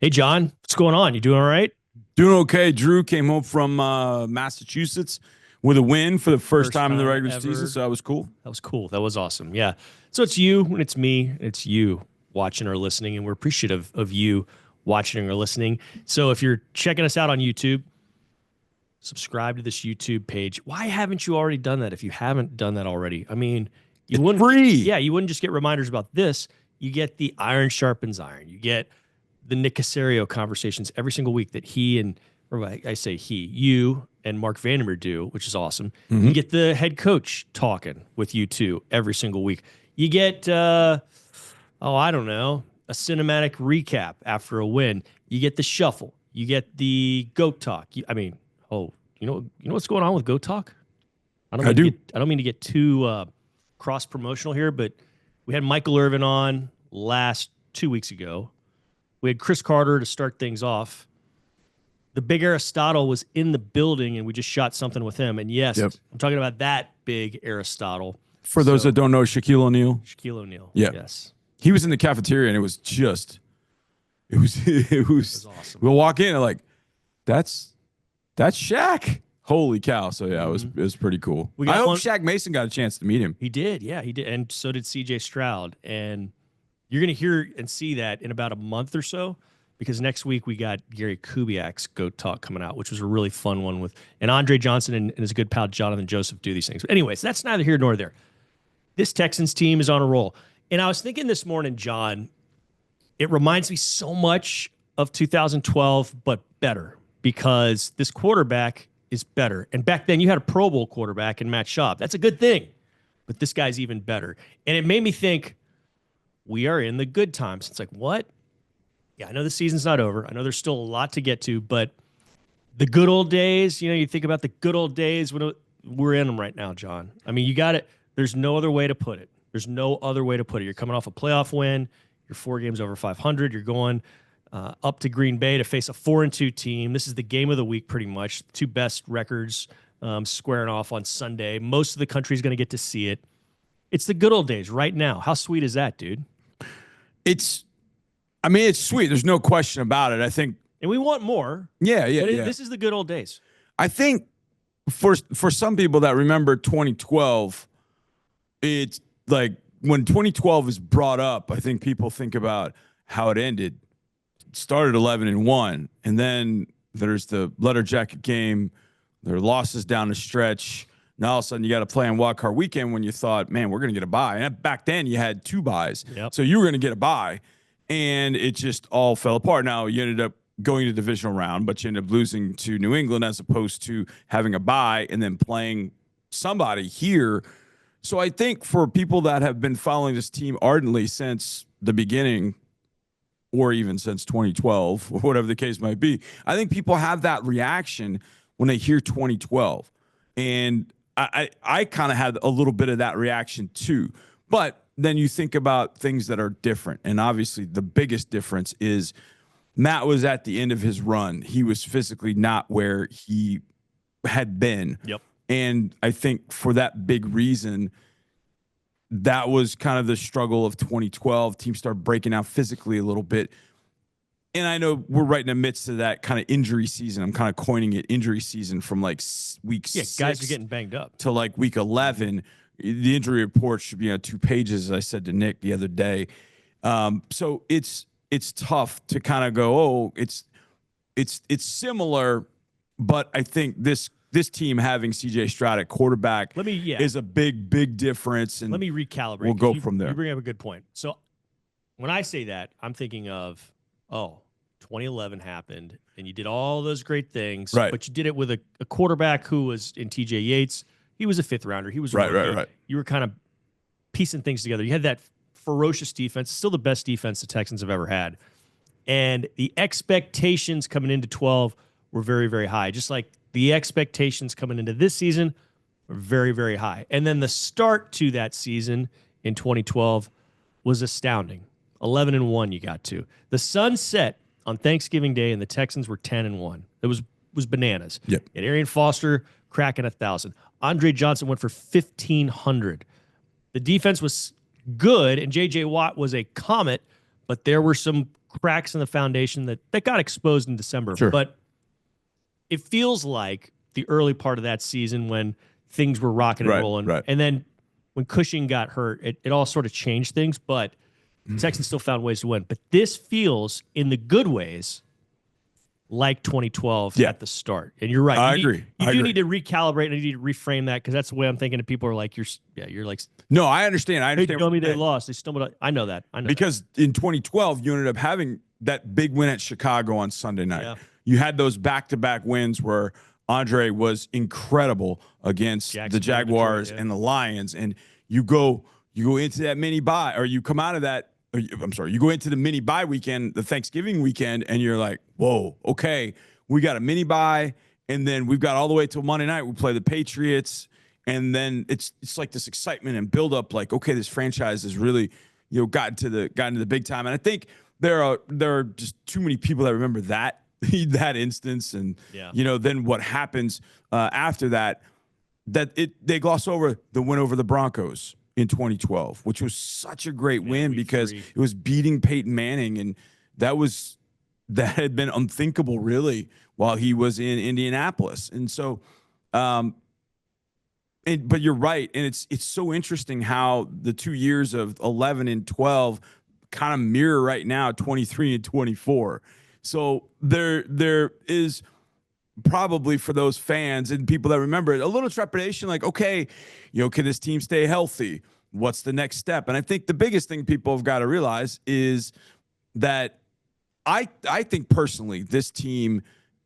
Hey, John, what's going on? You doing all right? Doing okay. Drew came home from Massachusetts with a win for the first First time in the time regular season, ever. so that was cool. That was cool. That was awesome. Yeah. So it's you and it's me. And it's you watching or listening, and we're appreciative of you watching or listening. So if you're checking us out on YouTube, subscribe to this YouTube page. Why haven't you already done that if you haven't done that already? I mean, you It's wouldn't, free. yeah, you wouldn't just get reminders about this. You get the iron sharpens iron. You get the Nick Casario conversations every single week that he and, or I say he, you and Mark Vandermeer do, which is awesome. You Hmm. get the head coach talking with you two every single week. You get, I don't know, a cinematic recap after a win. You get the shuffle. You get the goat talk. You know what's going on with goat talk? I do. I don't mean to get too cross promotional here, but we had Michael Irvin on last 2 weeks ago. We had Chris Carter to start things off. The big Aristotle was in the building, and we just shot something with him. And yes, Yep. I'm talking about that big Aristotle. For those that So don't know, Shaquille O'Neal. Shaquille O'Neal. Yeah. Yes. He was in the cafeteria and it It was was awesome. we'll walk in and like, that's Shaq. Holy cow. So yeah, Mhm. it was pretty cool. We I got hope one. Shaq Mason got a chance to meet him. He did. Yeah, he did. And so did CJ Stroud. And you're going to hear and see that in about a month or so because next week we got Gary Kubiak's Goat Talk coming out, which was a really fun one with, and Andre Johnson and his good pal Jonathan Joseph do these things. But anyways, that's neither here nor there. This Texans team is on a roll. And I was thinking this morning, John, it reminds me so much of 2012, but better because this quarterback is better. And back then you had a Pro Bowl quarterback in Matt Schaub. That's a good thing. But this guy's even better. And it made me think we are in the good times. It's like, what? Yeah, I know the season's not over. I know there's still a lot to get to, but the good old days, you think about the good old days when we're in them right now, John. I mean, you got it. There's no other way to put it. There's no other way to put it. You're coming off a playoff win. You're 4 games over 500. You're going up to Green Bay to face a 4-2 team. This is the game of the week, pretty much. Two best records squaring off on Sunday. Most of the country is going to get to see it. It's the good old days right now. How sweet is that, dude? It's I mean, it's sweet. There's no question about it. I think And we want more, yeah, but yeah. this is the good old days. I think for some people that remember 2012, it's like when 2012 is brought up, I think people think about how it ended. It started 11-1, and then there's the letter jacket game. There are losses down the stretch. Now all of a sudden you got to play on wild card weekend when you thought, man, we're going to get a bye. And back then you had 2 byes, Yep. so you were going to get a bye, and it just all fell apart. Now you ended up going to the divisional round, but you ended up losing to New England as opposed to having a bye and then playing somebody here. So I think for people that have been following this team ardently since the beginning, or even since 2012, or whatever the case might be, I think people have that reaction when they hear 2012. And I kind of had a little bit of that reaction too. But then you think about things that are different. And obviously the biggest difference is Matt was at the end of his run. He was physically not where he had been. Yep. And I think for that big reason, that was kind of the struggle of 2012. Teams started breaking out physically a little bit. And I know we're right in the midst of that kind of injury season. I'm kind of coining it injury season from like week Yeah, 6 guys are getting banged up. to like week 11. The injury report should be on 2 pages, as I said to Nick the other day. So it's tough to kind of go, oh, it's similar, but I think this team having CJ Stroud at quarterback is a big difference. And let me recalibrate. We'll go from there. You bring up a good point. So when I say that, I'm thinking of, 2011 happened, and you did all those great things, right? But you did it with a quarterback who was in TJ Yates. He was a 5th rounder. He was right. You were kind of piecing things together. You had that ferocious defense, still the best defense the Texans have ever had. And the expectations coming into 12 were very, very high. Just like the expectations coming into this season were very, very high. And then the start to that season in 2012 was astounding. 11-1 you got to. The sun set on Thanksgiving Day, and the Texans were 10-1. It was bananas. Yep. And Arian Foster cracking 1,000. Andre Johnson went for 1,500. The defense was good, and J.J. Watt was a comet, but there were some cracks in the foundation that got exposed in December. Sure. But it feels like the early part of that season when things were rocking and rolling. Right. And then when Cushing got hurt, it all sort of changed things. But the Texans still found ways to win. But this feels, in the good ways, like 2012 at the start. And you're right. I agree. You do need to recalibrate and you need to reframe that, because that's the way I'm thinking of people are like, you're like, no, I understand. Hey, tell me they lost. They stumbled. I know that. Because in 2012, you ended up having that big win at Chicago on Sunday night. Yeah. You had those back-to-back wins where Andre was incredible against the Jaguars and the Lions. And you go into that mini bye, or you come out of that. You go into the mini bye weekend, the Thanksgiving weekend, and you're like, whoa, okay, we got a mini bye, and then we've got all the way till Monday night. We play the Patriots, and then it's like this excitement and build up, like, okay, this franchise has really, gotten to the big time. And I think there are just too many people that remember that instance, and then what happens after that they gloss over the win over the Broncos in 2012, which was such a great win because it was beating Peyton Manning, and that had been unthinkable really while he was in Indianapolis. And so, but you're right, and it's so interesting how the 2 years of 11 and 12 kind of mirror right now 23 and 24. So there is probably, for those fans and people that remember it, a little trepidation, like, okay, can this team stay healthy? What's the next step? And I think the biggest thing people have got to realize is that I think personally, this team,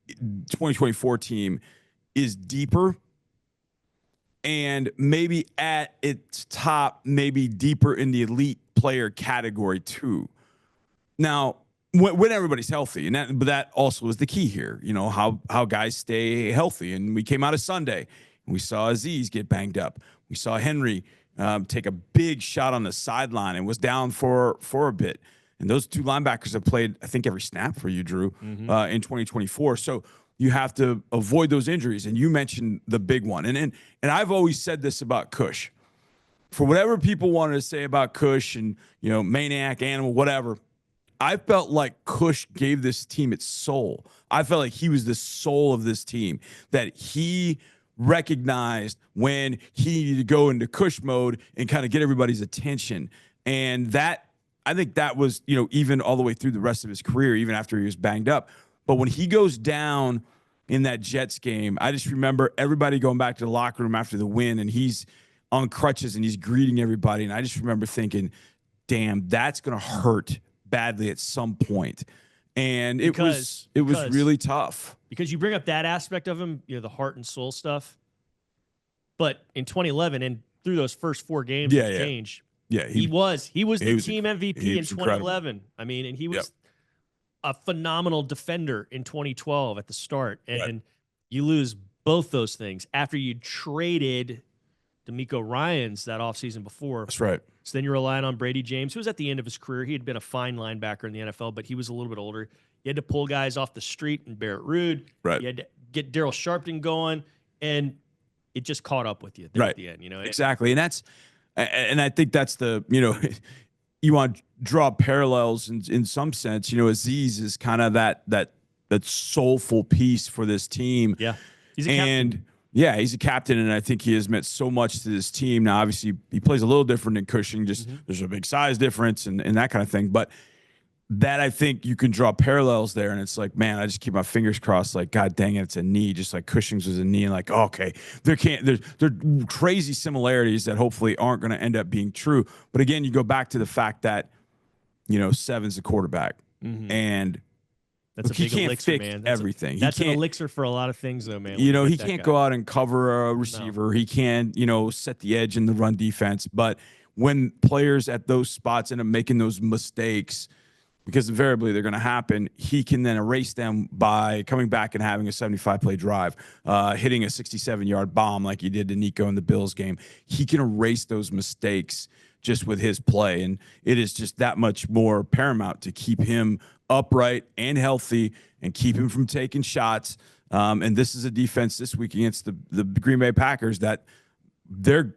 2024 team, is deeper, and maybe at its top, maybe deeper in the elite player category too. Now, when everybody's healthy, but that also is the key here, how guys stay healthy. And we came out of Sunday and we saw Azeez get banged up. We saw Henry take a big shot on the sideline and was down for a bit. And those two linebackers have played, I think, every snap for you, Drew, in 2024. So you have to avoid those injuries. And you mentioned the big one. And I've always said this about Cush. For whatever people wanted to say about Cush and, maniac, animal, whatever, I felt like Cush gave this team its soul. I felt like he was the soul of this team, that he recognized when he needed to go into Cush mode and kind of get everybody's attention. And I think that was, even all the way through the rest of his career, even after he was banged up. But when he goes down in that Jets game, I just remember everybody going back to the locker room after the win, and he's on crutches and he's greeting everybody. And I just remember thinking, damn, that's going to hurt badly at some point. And it was really tough, because you bring up that aspect of him, the heart and soul stuff. But in 2011 and through those first 4 games of change, he was the team MVP in 2011. Incredible. I mean, and he was a phenomenal defender in 2012 at the start. And you lose both those things after you traded D'Amico Ryans that offseason before. That's right. So then you're relying on Brady James, who was at the end of his career. He had been a fine linebacker in the NFL, but he was a little bit older. You had to pull guys off the street and Barrett Ruud. Right. You had to get Daryl Sharpton going, and it just caught up with you there at the end. Exactly. And I think that's the, you want to draw parallels in some sense. Azeez is kind of that soulful piece for this team. Yeah. He's a captain. Yeah, he's a captain, and I think he has meant so much to this team. Now, obviously, he plays a little different than Cushing. Just there's a big size difference and that kind of thing. But that, I think you can draw parallels there, and it's like, man, I just keep my fingers crossed. Like, God dang it, it's a knee, just like Cushing's was a knee. And like, okay, there are crazy similarities that hopefully aren't going to end up being true. But again, you go back to the fact that Seven's the quarterback, and that's he can't fix everything. That's an elixir for a lot of things, though, man. He can't go out and cover a receiver. No. He can, set the edge in the run defense. But when players at those spots end up making those mistakes, because invariably they're going to happen, he can then erase them by coming back and having a 75-play drive, hitting a 67-yard bomb like he did to Nico in the Bills game. He can erase those mistakes just with his play, and it is just that much more paramount to keep him upright and healthy and keep him from taking shots. And this is a defense this week against the Green Bay Packers that they're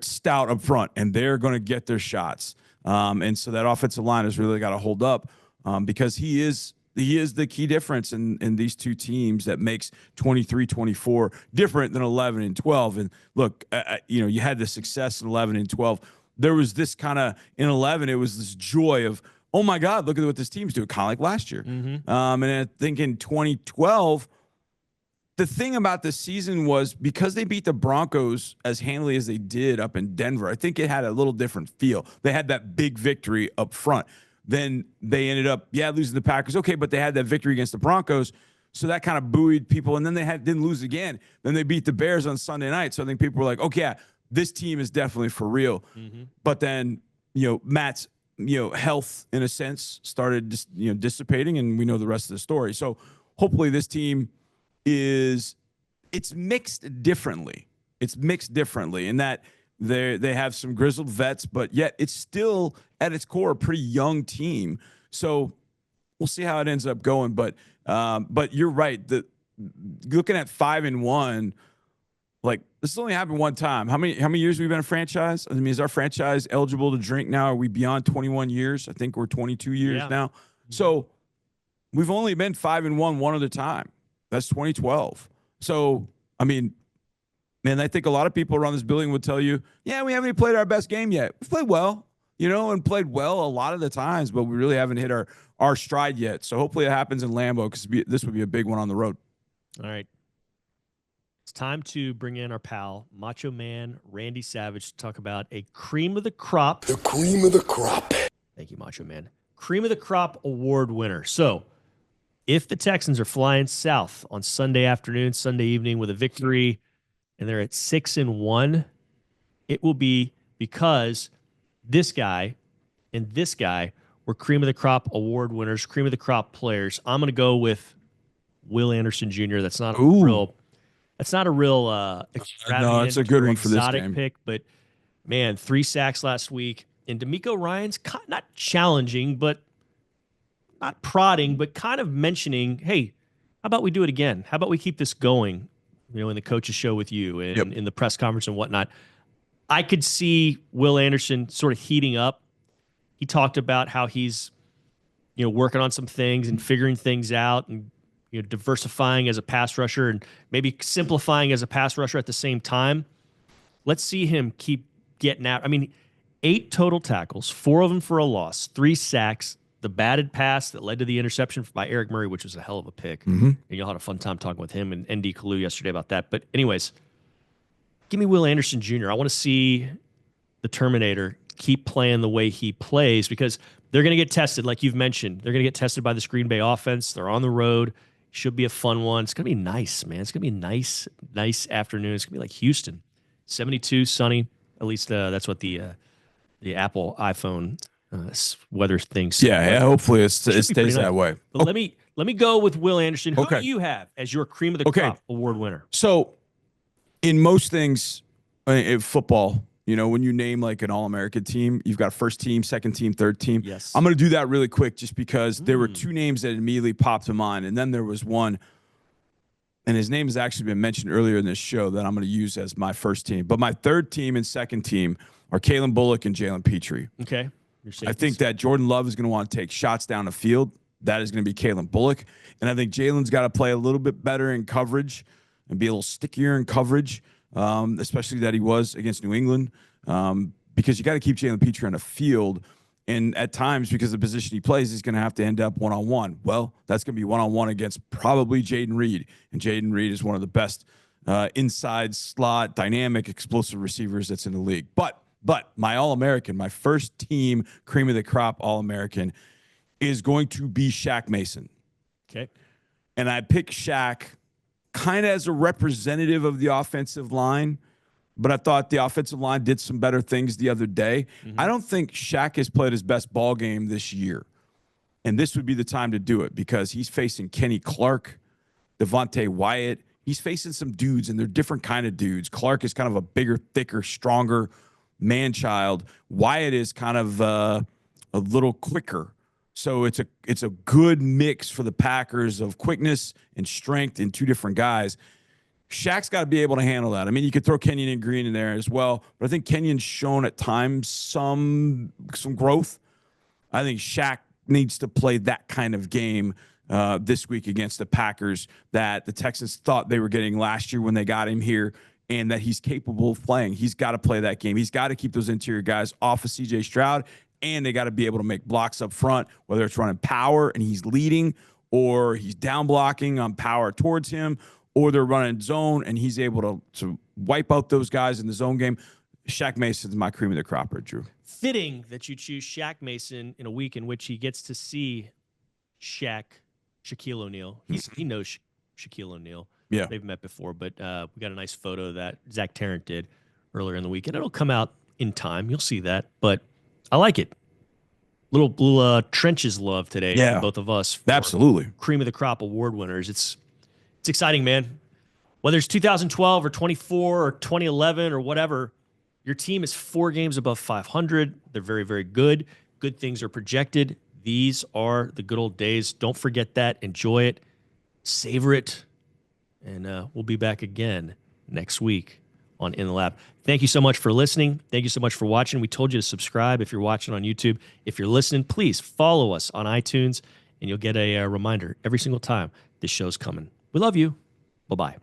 stout up front and they're going to get their shots. And so that offensive line has really got to hold up because he is the key difference in these two teams that makes 23-24 different than 11 and 12. And look, you had the success in 11 and 12. There was this kind of in 11, it was this joy of, oh my God, look at what this team's doing, kind of like last year. And I think in 2012, the thing about this season was because they beat the Broncos as handily as they did up in Denver, I think it had a little different feel. They had that big victory up front. Then they ended up, losing the Packers. Okay, but they had that victory against the Broncos. So that kind of buoyed people. And then they didn't lose again. Then they beat the Bears on Sunday night. So I think people were like, okay, this team is definitely for real. But then, Matt's, health in a sense started just, dissipating, and we know the rest of the story. So hopefully this team it's mixed differently. It's mixed differently in that they have some grizzled vets, but yet it's still at its core a pretty young team. So we'll see how it ends up going. But you're right. Looking at 5-1, like this has only happened one time. How many years have we been a franchise? I mean, is our franchise eligible to drink now? Are we beyond 21 years? I think we're 22 years now. So we've only been 5-1 one other time. That's 2012. So, I mean, man, I think a lot of people around this building would tell you, we haven't even played our best game yet. We've played well, and played well a lot of the times, but we really haven't hit our stride yet. So hopefully it happens in Lambeau, because this would be a big one on the road. All right. It's time to bring in our pal, Macho Man Randy Savage, to talk about a cream of the crop. The cream of the crop. Thank you, Macho Man. Cream of the crop award winner. So, if the Texans are flying south on Sunday afternoon, Sunday evening with a victory, and they're at 6-1, it will be because this guy and this guy were cream of the crop award winners, cream of the crop players. I'm going to go with Will Anderson Jr. That's not a real extravagant, no, it's a good one for this exotic game. pick, but man, 3 sacks last week. And D'Amico Ryan's not challenging, but not prodding, but kind of mentioning, hey, how about we do it again? How about we keep this going, in the coach's show with you and in the press conference and whatnot. I could see Will Anderson sort of heating up. He talked about how he's, working on some things and figuring things out and, diversifying as a pass rusher and maybe simplifying as a pass rusher at the same time. Let's see him keep getting out. I mean, 8 total tackles, 4 of them for a loss, 3 sacks, the batted pass that led to the interception by Eric Murray, which was a hell of a pick. And you'll have a fun time talking with him and ND Kalu yesterday about that. But anyways, give me Will Anderson Jr. I want to see the Terminator keep playing the way he plays, because they're going to get tested, like you've mentioned. They're going to get tested by the Green Bay offense. They're on the road. Should be a fun one. It's going to be nice, man. It's going to be a nice afternoon. It's going to be like Houston. 72, sunny. At least that's what the Apple iPhone weather things. Hopefully it stays that way. But let me go with Will Anderson. Who do you have as your cream of the crop award winner? So, in most things in football, when you name like an All-American team, you've got first team, second team, third team. Yes. I'm going to do that really quick just because there were 2 names that immediately popped to mind, and then there was one, and his name has actually been mentioned earlier in this show, that I'm going to use as my first team. But my third team and second team are Kalen Bullock and Jalen Petrie. Okay. I think that Jordan Love is going to want to take shots down the field. That is going to be Kalen Bullock. And I think Jalen's got to play a little bit better in coverage and be a little stickier in coverage, especially that he was against New England, because you got to keep Jalen Petrie on the field. And at times, because of the position he plays, he's going to have to end up one-on-one. Well, that's going to be one-on-one against probably Jaden Reed. And Jaden Reed is one of the best inside slot, dynamic, explosive receivers that's in the league. But my All-American, my first team cream of the crop All-American is going to be Shaq Mason. Okay. And I picked Shaq kind of as a representative of the offensive line, but I thought the offensive line did some better things the other day. I don't think Shaq has played his best ball game this year. And this would be the time to do it because he's facing Kenny Clark, Devontae Wyatt. He's facing some dudes, and they're different kind of dudes. Clark is kind of a bigger, thicker, stronger man-child. Wyatt is kind of a little quicker. So it's a good mix for the Packers of quickness and strength in 2 different guys. Shaq's got to be able to handle that. I mean, you could throw Kenyon and Green in there as well, but I think Kenyon's shown at times some growth. I think Shaq needs to play that kind of game this week against the Packers that the Texans thought they were getting last year when they got him here, and that he's capable of playing. He's got to play that game. He's got to keep those interior guys off of CJ Stroud, and they got to be able to make blocks up front, whether it's running power and he's leading, or he's down blocking on power towards him, or they're running zone and he's able to wipe out those guys in the zone game. Shaq Mason's my cream of the crop, Drew. Fitting that you choose Shaq Mason in a week in which he gets to see Shaquille O'Neal. He knows Shaquille O'Neal. Yeah. They've met before, but we got a nice photo that Zach Tarrant did earlier in the week, and it'll come out in time. You'll see that, but I like it. Little trenches love today from both of us. Absolutely. Cream of the crop award winners. It's exciting, man. Whether it's 2012 or 24 or 2011 or whatever, your team is 4 games above 500. They're very, very good. Good things are projected. These are the good old days. Don't forget that. Enjoy it. Savor it. And we'll be back again next week on In the Lab. Thank you so much for listening. Thank you so much for watching. We told you to subscribe if you're watching on YouTube. If you're listening, please follow us on iTunes, and you'll get a reminder every single time this show's coming. We love you. Bye-bye.